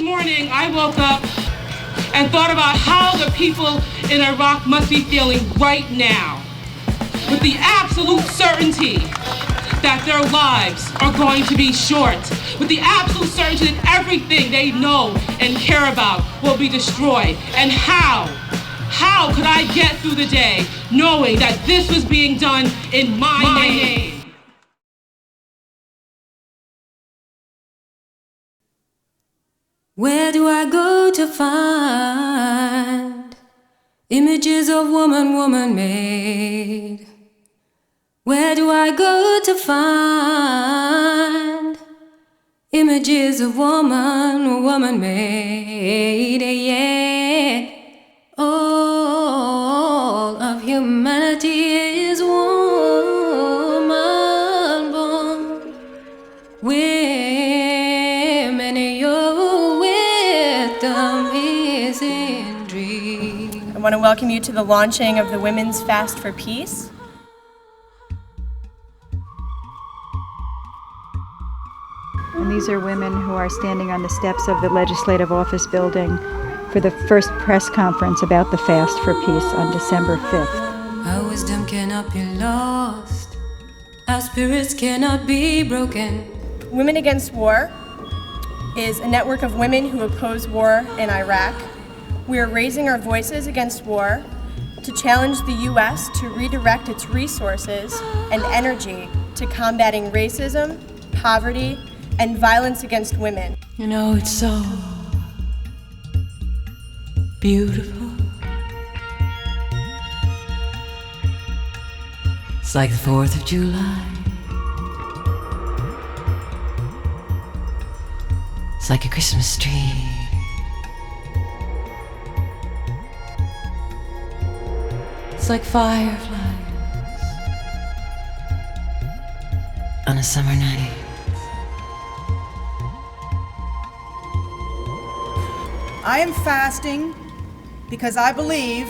morning I woke up and thought about how the people in Iraq must be feeling right now, with the absolute certainty that their lives are going to be short, with the absolute certainty that everything they know and care about will be destroyed. And how could I get through the day knowing that this was being done in my name? Where do I go to find images of woman made? Where do I go to find images of woman made? Yeah. All of humanity is woman born. Women, your wisdom is in dream. I want to welcome you to the launching of the Women's Fast for Peace. And these are women who are standing on the steps of the Legislative Office building for the first press conference about the Fast for Peace on December 5th. Our wisdom cannot be lost. Our spirits cannot be broken. Women Against War is a network of women who oppose war in Iraq. We are raising our voices against war to challenge the U.S. to redirect its resources and energy to combating racism, poverty, and violence against women. You know, it's so beautiful. It's like the 4th of July. It's like a Christmas tree. It's like fireflies on a summer night. I am fasting because I believe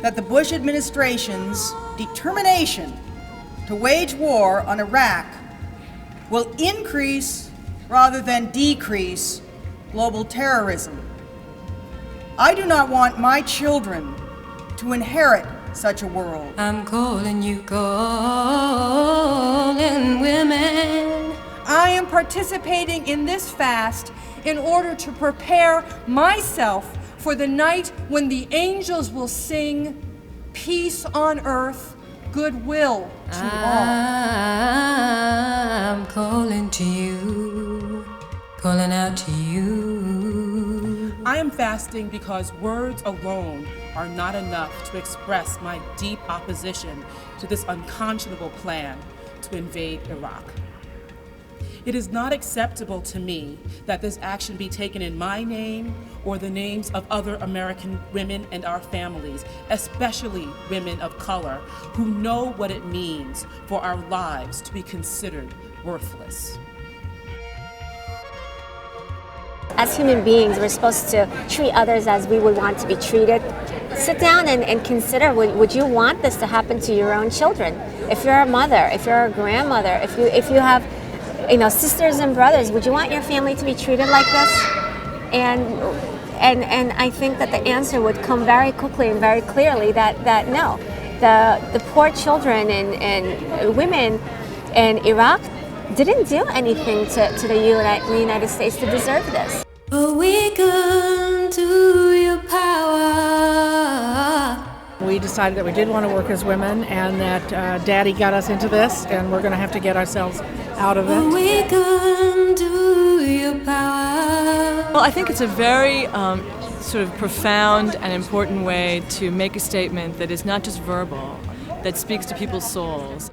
that the Bush administration's determination to wage war on Iraq will increase rather than decrease global terrorism. I do not want my children to inherit such a world. I'm calling you, calling women. I am participating in this fast in order to prepare myself for the night when the angels will sing peace on earth, goodwill to all. I'm calling to you, calling out to you. I am fasting because words alone are not enough to express my deep opposition to this unconscionable plan to invade Iraq. It is not acceptable to me that this action be taken in my name or the names of other American women and our families, especially women of color, who know what it means for our lives to be considered worthless. As human beings, we're supposed to treat others as we would want to be treated. Sit down and consider, would you want this to happen to your own children? If you're a mother, if you're a grandmother, if you have sisters and brothers, would you want your family to be treated like this? And I think that the answer would come very quickly and very clearly that no. The poor children and women in Iraq didn't do anything to the United States to deserve this. Awaken to your power. We decided that we did want to work as women and that Daddy got us into this and we're going to have to get ourselves out of it. Awaken to your power. Well, I think it's a very sort of profound and important way to make a statement that is not just verbal, that speaks to people's souls.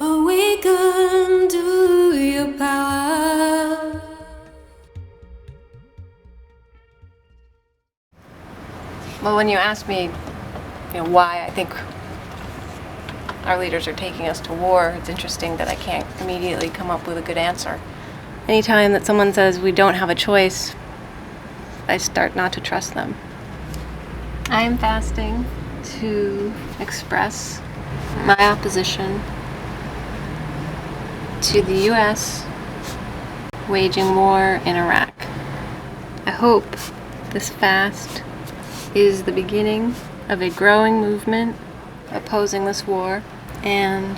Awaken to your power. Well, when you ask me, why I think our leaders are taking us to war, it's interesting that I can't immediately come up with a good answer. Anytime that someone says we don't have a choice, I start not to trust them. I am fasting to express my opposition to the U.S. waging war in Iraq. I hope this fast is the beginning of a growing movement opposing this war, and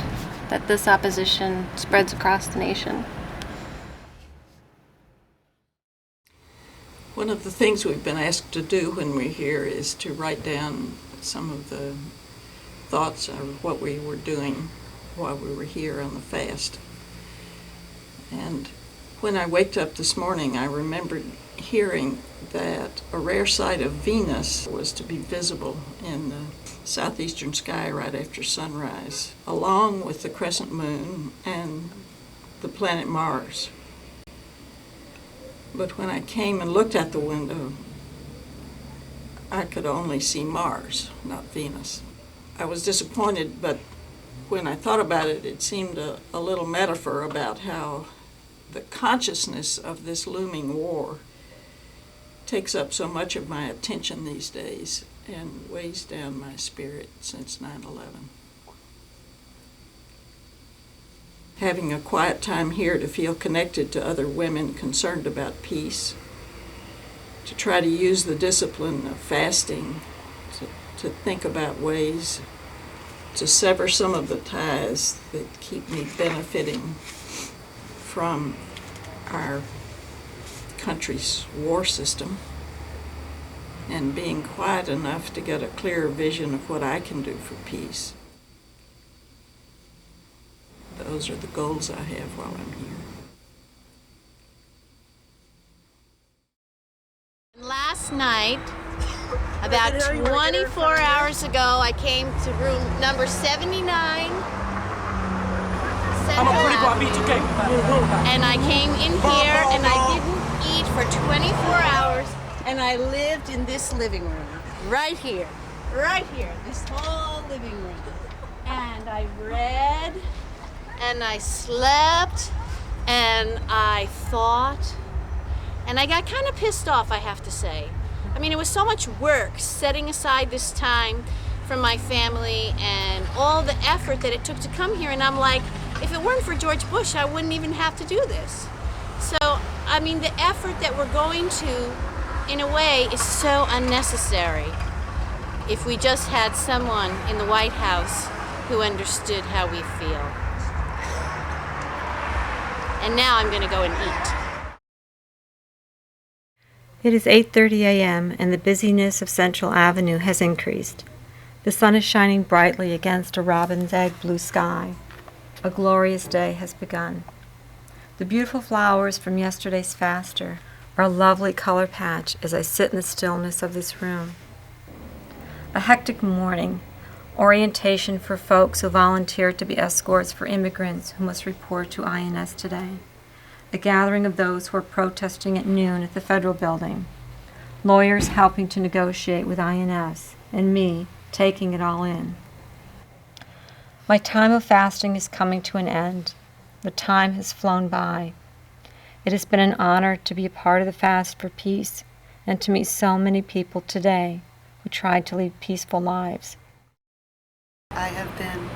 that this opposition spreads across the nation. One of the things we've been asked to do when we're here is to write down some of the thoughts of what we were doing while we were here on the fast. And when I waked up this morning, I remembered hearing that a rare sight of Venus was to be visible in the southeastern sky right after sunrise, along with the crescent moon and the planet Mars. But when I came and looked out the window, I could only see Mars, not Venus. I was disappointed, but when I thought about it, it seemed a little metaphor about how the consciousness of this looming war takes up so much of my attention these days and weighs down my spirit since 9/11. Having a quiet time here to feel connected to other women concerned about peace, to try to use the discipline of fasting to think about ways to sever some of the ties that keep me benefiting from our country's war system, and being quiet enough to get a clearer vision of what I can do for peace. Those are the goals I have while I'm here. Last night, about 24 hours ago, I came to room number 79. Central Avenue, and I came in here and I didn't eat for 24 hours, and I lived in this living room, right here, this whole living room. And I read, and I slept, and I thought, and I got kind of pissed off, I have to say. I mean, it was so much work setting aside this time from my family and all the effort that it took to come here, and I'm like, if it weren't for George Bush, I wouldn't even have to do this. So, I mean, the effort that we're going to, in a way, is so unnecessary. If we just had someone in the White House who understood how we feel. And now I'm going to go and eat. It is 8:30 a.m. and the busyness of Central Avenue has increased. The sun is shining brightly against a robin's egg blue sky. A glorious day has begun. The beautiful flowers from yesterday's faster are a lovely color patch as I sit in the stillness of this room. A hectic morning, orientation for folks who volunteered to be escorts for immigrants who must report to INS today. A gathering of those who are protesting at noon at the Federal Building. Lawyers helping to negotiate with INS, and me taking it all in. My time of fasting is coming to an end. The time has flown by. It has been an honor to be a part of the Fast for Peace and to meet so many people today who tried to lead peaceful lives. I have been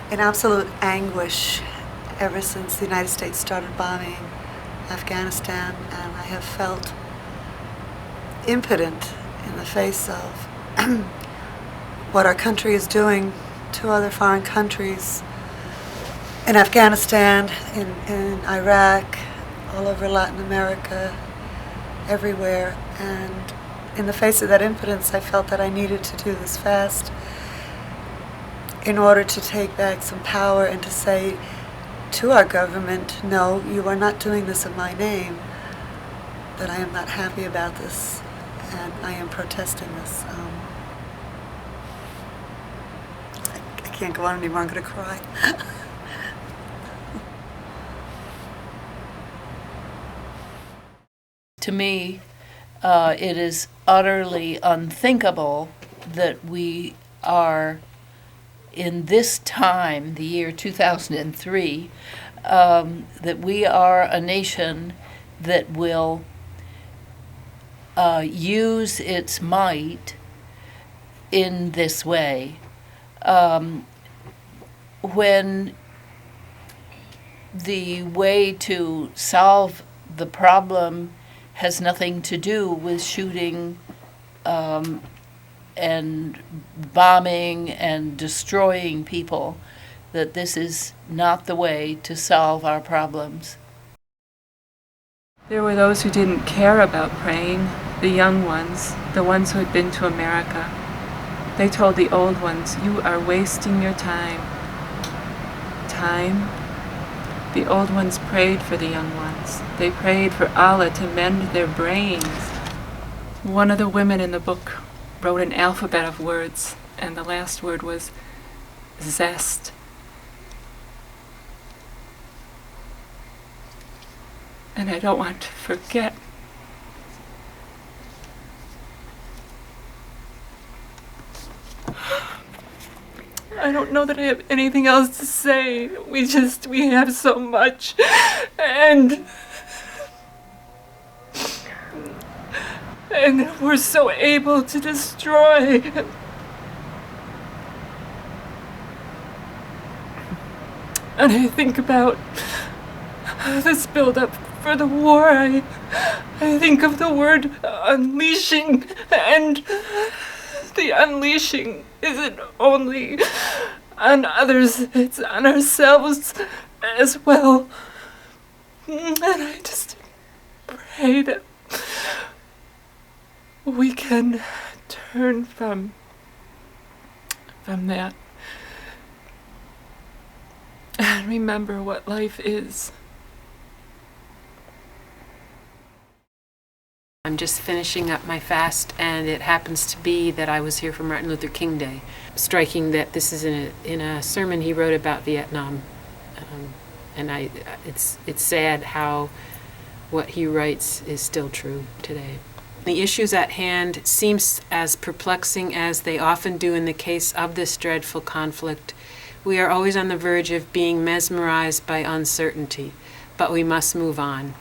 in absolute anguish ever since the United States started bombing Afghanistan, and I have felt impotent in the face of what our country is doing to other foreign countries in Afghanistan, in Iraq, all over Latin America, everywhere. And in the face of that impotence, I felt that I needed to do this fast in order to take back some power and to say to our government, no, you are not doing this in my name, that I am not happy about this, and I am protesting this. I can't go on anymore, I'm going to cry. To me, it is utterly unthinkable that we are, in this time, the year 2003, that we are a nation that will use its might in this way. When the way to solve the problem has nothing to do with shooting and bombing and destroying people, that this is not the way to solve our problems. There were those who didn't care about praying, the young ones, the ones who had been to America. They told the old ones, "You are wasting your time." Time? The old ones prayed for the young ones. They prayed for Allah to mend their brains. One of the women in the book wrote an alphabet of words, and the last word was zest. And I don't want to forget. I don't know that I have anything else to say. We have so much. And we're so able to destroy. And I think about this build-up for the war. I think of the word unleashing, and the unleashing isn't only on others, it's on ourselves as well. And I just pray that we can turn from that and remember what life is. I'm just finishing up my fast, and it happens to be that I was here for Martin Luther King Day. Striking that this is in a sermon he wrote about Vietnam, and it's sad how what he writes is still true today. The issues at hand seem as perplexing as they often do in the case of this dreadful conflict. We are always on the verge of being mesmerized by uncertainty, but we must move on.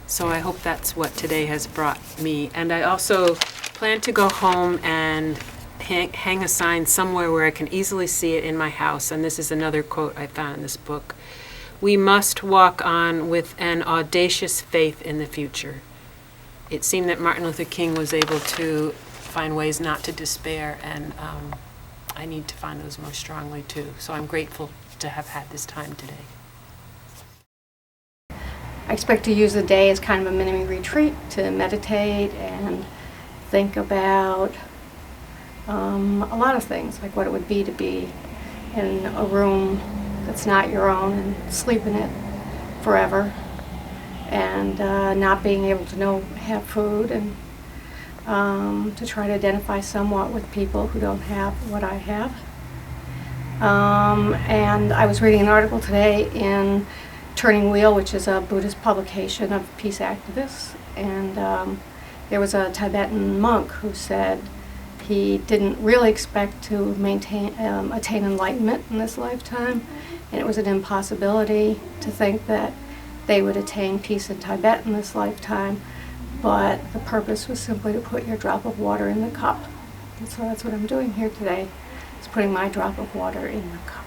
So I hope that's what today has brought me. And I also plan to go home and hang a sign somewhere where I can easily see it in my house. And this is another quote I found in this book. "We must walk on with an audacious faith in the future." It seemed that Martin Luther King was able to find ways not to despair, and I need to find those more strongly too. So I'm grateful to have had this time today. I expect to use the day as kind of a mini retreat to meditate and think about a lot of things, like what it would be to be in a room that's not your own and sleep in it forever, and not being able to have food, and to try to identify somewhat with people who don't have what I have. And I was reading an article today in Turning Wheel, which is a Buddhist publication of peace activists, and there was a Tibetan monk who said he didn't really expect to attain enlightenment in this lifetime, and it was an impossibility to think that they would attain peace in Tibet in this lifetime, but the purpose was simply to put your drop of water in the cup. And so that's what I'm doing here today, is putting my drop of water in the cup.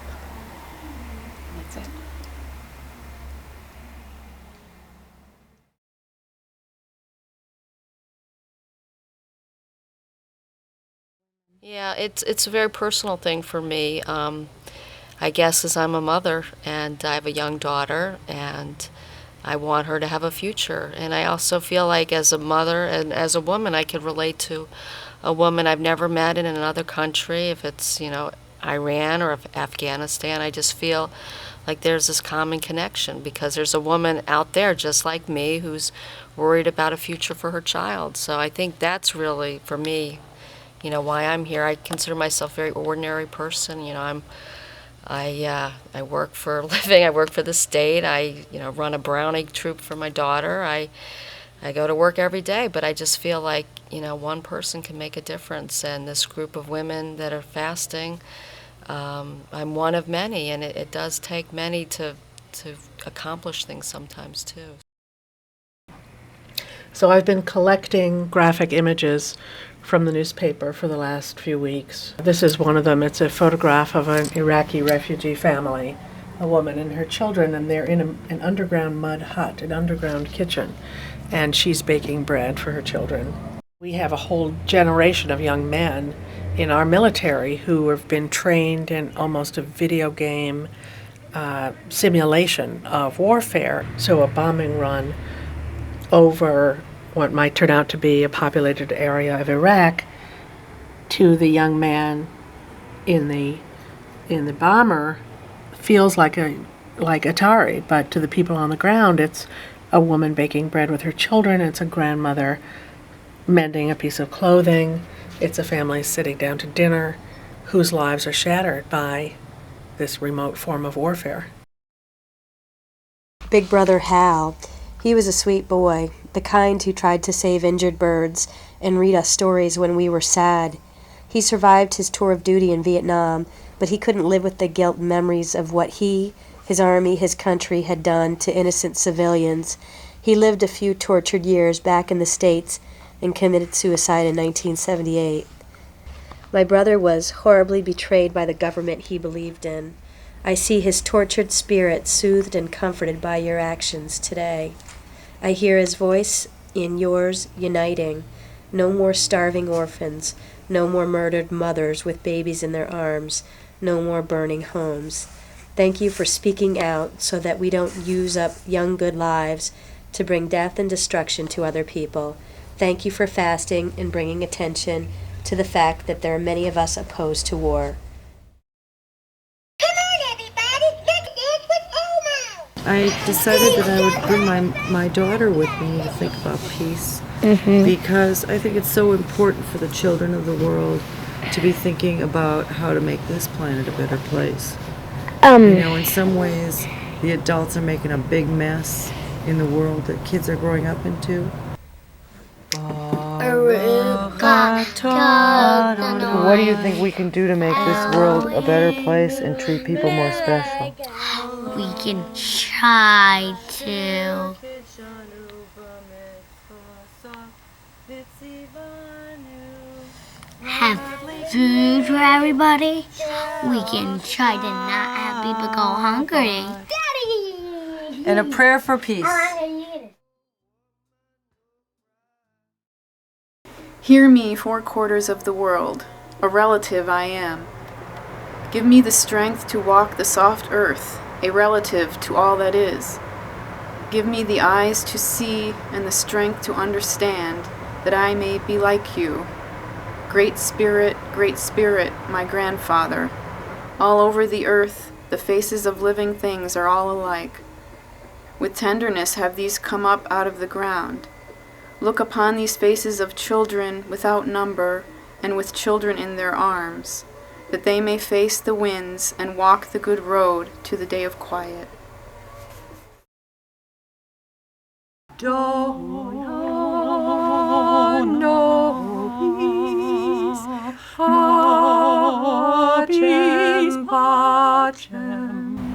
That's it. Yeah, it's a very personal thing for me. I guess as I'm a mother, and I have a young daughter, and I want her to have a future. And I also feel like as a mother and as a woman, I could relate to a woman I've never met in another country, if it's, Iran or Afghanistan. I just feel like there's this common connection, because there's a woman out there just like me who's worried about a future for her child. So I think that's really, for me, why I'm here. I consider myself a very ordinary person. I work for a living. I work for the state. I run a brown egg troop for my daughter. I go to work every day, but I just feel like one person can make a difference. And this group of women that are fasting, I'm one of many, and it does take many to accomplish things sometimes too. So I've been collecting graphic images from the newspaper for the last few weeks. This is one of them. It's a photograph of an Iraqi refugee family a woman and her children, and they're in an underground mud hut, an underground kitchen, and she's baking bread for her children. We have a whole generation of young men in our military who have been trained in almost a video game simulation of warfare. So a bombing run over what might turn out to be a populated area of Iraq, to the young man in the bomber feels like Atari, but to the people on the ground, it's a woman baking bread with her children. It's a grandmother mending a piece of clothing. It's a family sitting down to dinner whose lives are shattered by this remote form of warfare. Big brother Hal, he was a sweet boy, the kind who tried to save injured birds and read us stories when we were sad. He survived his tour of duty in Vietnam, but he couldn't live with the guilt and memories of what he, his army, his country had done to innocent civilians. He lived a few tortured years back in the States and committed suicide in 1978. My brother was horribly betrayed by the government he believed in. I see his tortured spirit soothed and comforted by your actions today. I hear his voice in yours uniting. No more starving orphans, no more murdered mothers with babies in their arms, no more burning homes. Thank you for speaking out so that we don't use up young good lives to bring death and destruction to other people. Thank you for fasting and bringing attention to the fact that there are many of us opposed to war. I decided that I would bring my daughter with me to think about peace, because I think it's so important for the children of the world to be thinking about how to make this planet a better place. You know, in some ways, the adults are making a big mess in the world that kids are growing up into. What do you think we can do to make this world a better place and treat people more special? We can try to have food for everybody. We can try to not have people go hungry. Daddy! And a prayer for peace. Hear me, 4 quarters of the world, a relative I am. Give me the strength to walk the soft earth, a relative to all that is. Give me the eyes to see and the strength to understand, that I may be like you. Great Spirit, my grandfather. All over the earth, the faces of living things are all alike. With tenderness have these come up out of the ground. Look upon these faces of children without number and with children in their arms, that they may face the winds and walk the good road to the day of quiet.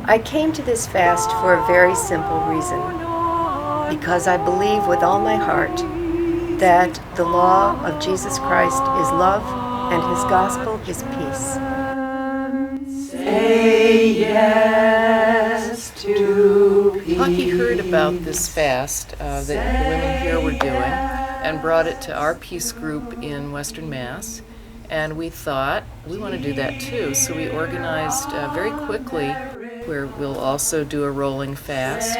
I came to this fast for a very simple reason, because I believe with all my heart that the law of Jesus Christ is love and his gospel is peace. Say yes to peace. Hockey heard about this fast that the women here were doing and brought it to our peace group in Western Mass, and we thought we want to do that too, so we organized very quickly, where we'll also do a rolling fast.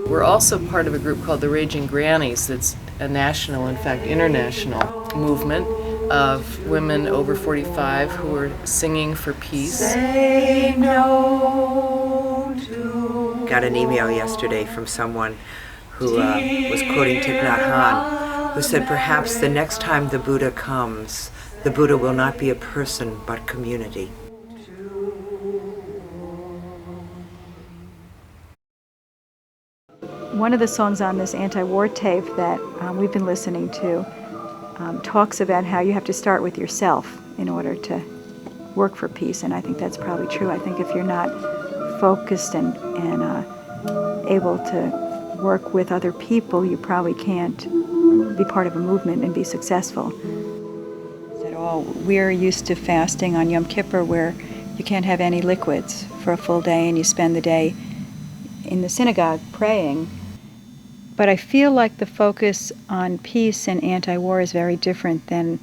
We're also part of a group called the Raging Grannies that's a national, in fact international, movement of women over 45 who are singing for peace. Say no to Got an email yesterday from someone who was quoting Thich Nhat Hanh, who said, perhaps the next time the Buddha comes, the Buddha will not be a person but community. One of the songs on this anti-war tape that we've been listening to talks about how you have to start with yourself in order to work for peace, and I think that's probably true. I think if you're not focused and able to work with other people, you probably can't be part of a movement and be successful. At all, we're used to fasting on Yom Kippur, where you can't have any liquids for a full day, and you spend the day in the synagogue praying. But I feel like the focus on peace and anti-war is very different than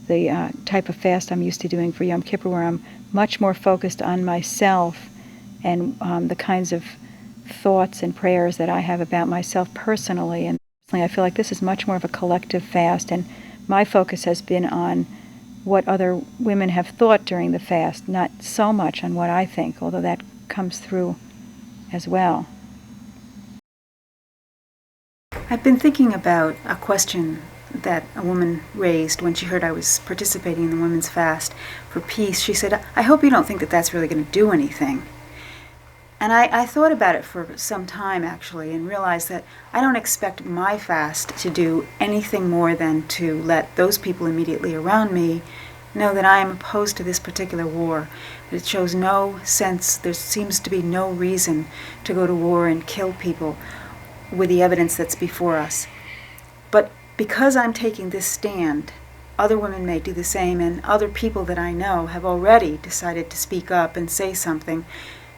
the type of fast I'm used to doing for Yom Kippur, where I'm much more focused on myself and the kinds of thoughts and prayers that I have about myself personally. And I feel like this is much more of a collective fast, and my focus has been on what other women have thought during the fast, not so much on what I think, although that comes through as well. I've been thinking about a question that a woman raised when she heard I was participating in the Women's Fast for Peace. She said, "I hope you don't think that that's really going to do anything." And I thought about it for some time, actually, and realized that I don't expect my fast to do anything more than to let those people immediately around me know that I am opposed to this particular war, that it shows no sense, there seems to be no reason to go to war and kill people with the evidence that's before us. But because I'm taking this stand, other women may do the same, and other people that I know have already decided to speak up and say something.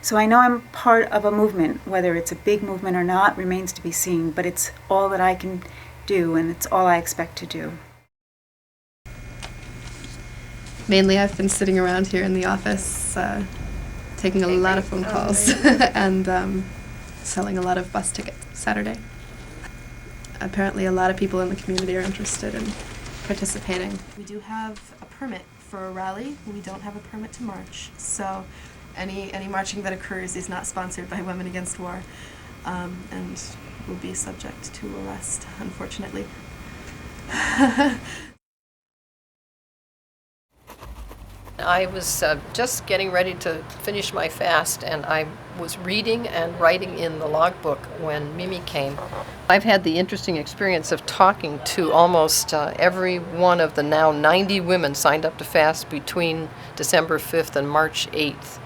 So I know I'm part of a movement. Whether it's a big movement or not remains to be seen, but it's all that I can do, and it's all I expect to do. Mainly I've been sitting around here in the office, taking a lot of phone calls and selling a lot of bus tickets Saturday. Apparently a lot of people in the community are interested in participating. We do have a permit for a rally. We don't have a permit to march. So any marching that occurs is not sponsored by Women Against War, and will be subject to arrest, unfortunately. I was just getting ready to finish my fast, and I was reading and writing in the logbook when Mimi came. I've had the interesting experience of talking to almost every one of the now 90 women signed up to fast between December 5th and March 8th.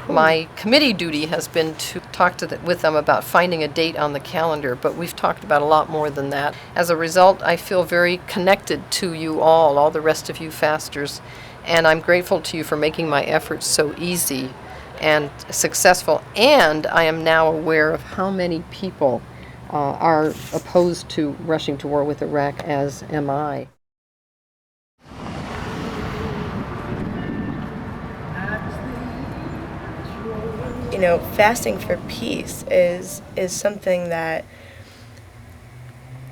My committee duty has been to talk with them about finding a date on the calendar, but we've talked about a lot more than that. As a result, I feel very connected to you all the rest of you fasters, and I'm grateful to you for making my efforts so easy and successful. And I am now aware of how many people are opposed to rushing to war with Iraq, as am I. You know, fasting for peace is something that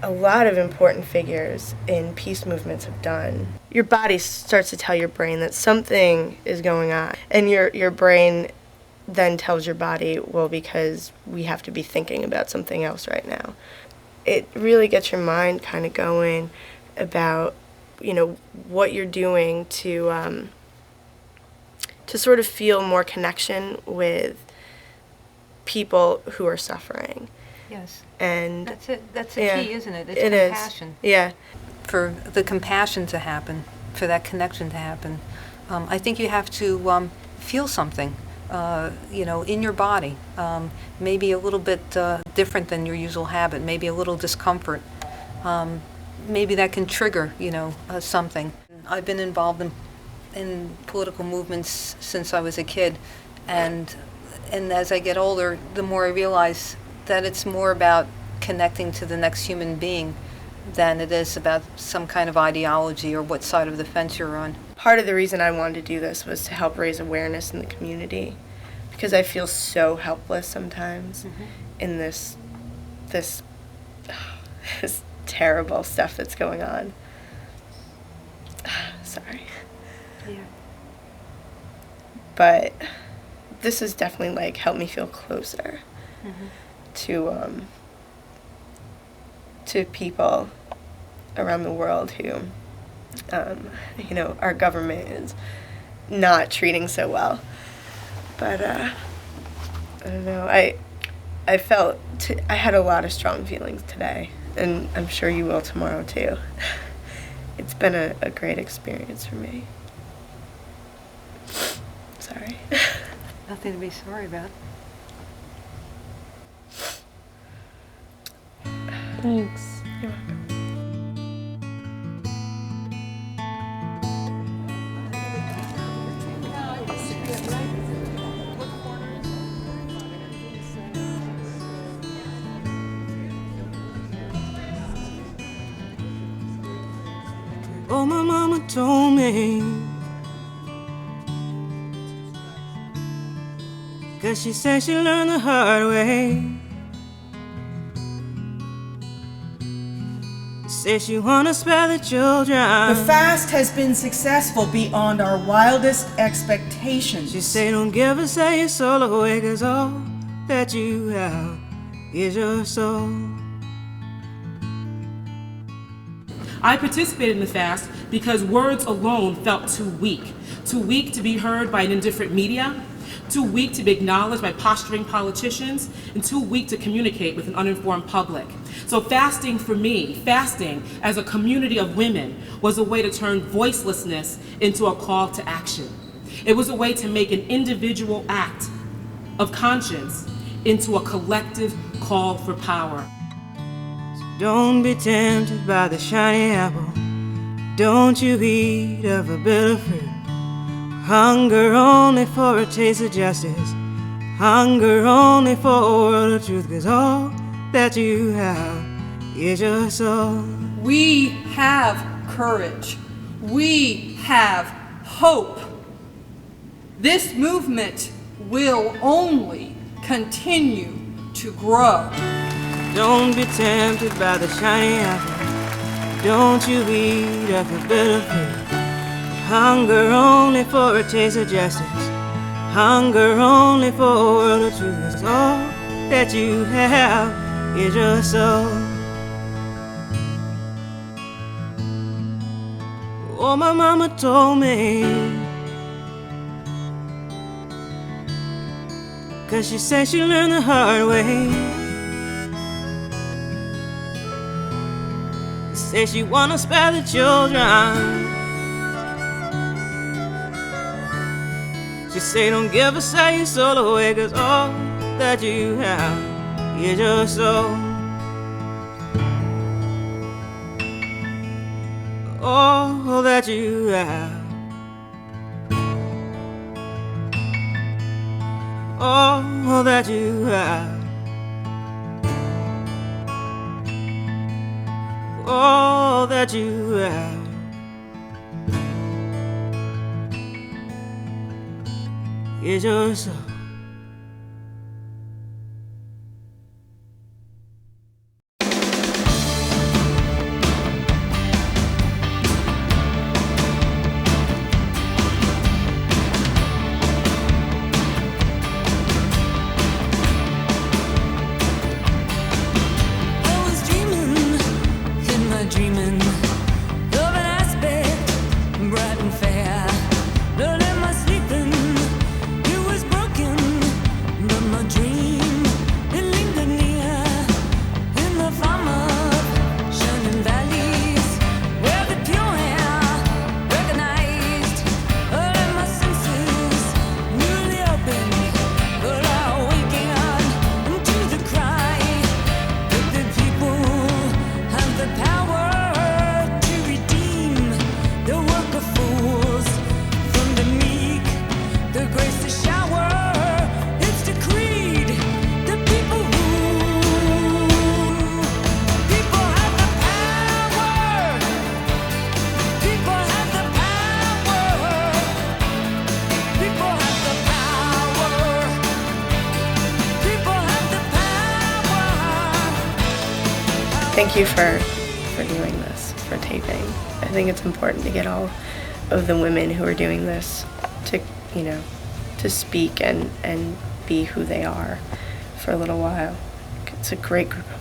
a lot of important figures in peace movements have done. Your body starts to tell your brain that something is going on, and your brain then tells your body, well, because we have to be thinking about something else right now. It really gets your mind kind of going about, you know, what you're doing to sort of feel more connection with people who are suffering. Yes. And that's it. That's the yeah, key, isn't it? It's it compassion. Is. Yeah. For the compassion to happen, for that connection to happen, I think you have to feel something, you know, in your body. Maybe a little bit different than your usual habit. Maybe a little discomfort. Maybe that can trigger, you know, something. I've been involved in political movements since I was a kid, and as I get older, the more I realize that it's more about connecting to the next human being than it is about some kind of ideology or what side of the fence you're on. Part of the reason I wanted to do this was to help raise awareness in the community, because I feel so helpless sometimes in this terrible stuff that's going on. Sorry. Yeah. But this has definitely like helped me feel closer to people around the world who, you know, our government is not treating so well. But I don't know. I felt I had a lot of strong feelings today, and I'm sure you will tomorrow too. It's been a great experience for me. Sorry. Nothing to be sorry about. Thanks. You're welcome. Oh, my mama told me, 'cause she said she learned the hard way. Said she wanna spare the children. The fast has been successful beyond our wildest expectations. She said don't give us your soul away, 'cause all that you have is your soul. I participated in the fast because words alone felt too weak to be heard by an indifferent media, too weak to be acknowledged by posturing politicians, and too weak to communicate with an uninformed public. So fasting for me, fasting as a community of women, was a way to turn voicelessness into a call to action. It was a way to make an individual act of conscience into a collective call for power. Don't be tempted by the shiny apple. Don't you eat of a bitter fruit. Hunger only for a taste of justice. Hunger only for a world of truth. 'Cause all that you have is your soul. We have courage. We have hope. This movement will only continue to grow. Don't be tempted by the shiny apple. Don't you eat of the bitter fruit. Hunger only for a taste of justice. Hunger only for a world of truth. 'Cause all that you have is your soul. Oh, my mama told me, 'cause she said she learned the hard way. Say she wanna spare the children. She say don't give us your soul away, 'cause all that you have is your soul. All that you have. All that you have. All that you have is your soul. Thank you for doing this, for taping. I think it's important to get all of the women who are doing this to, to speak and be who they are for a little while. It's a great group of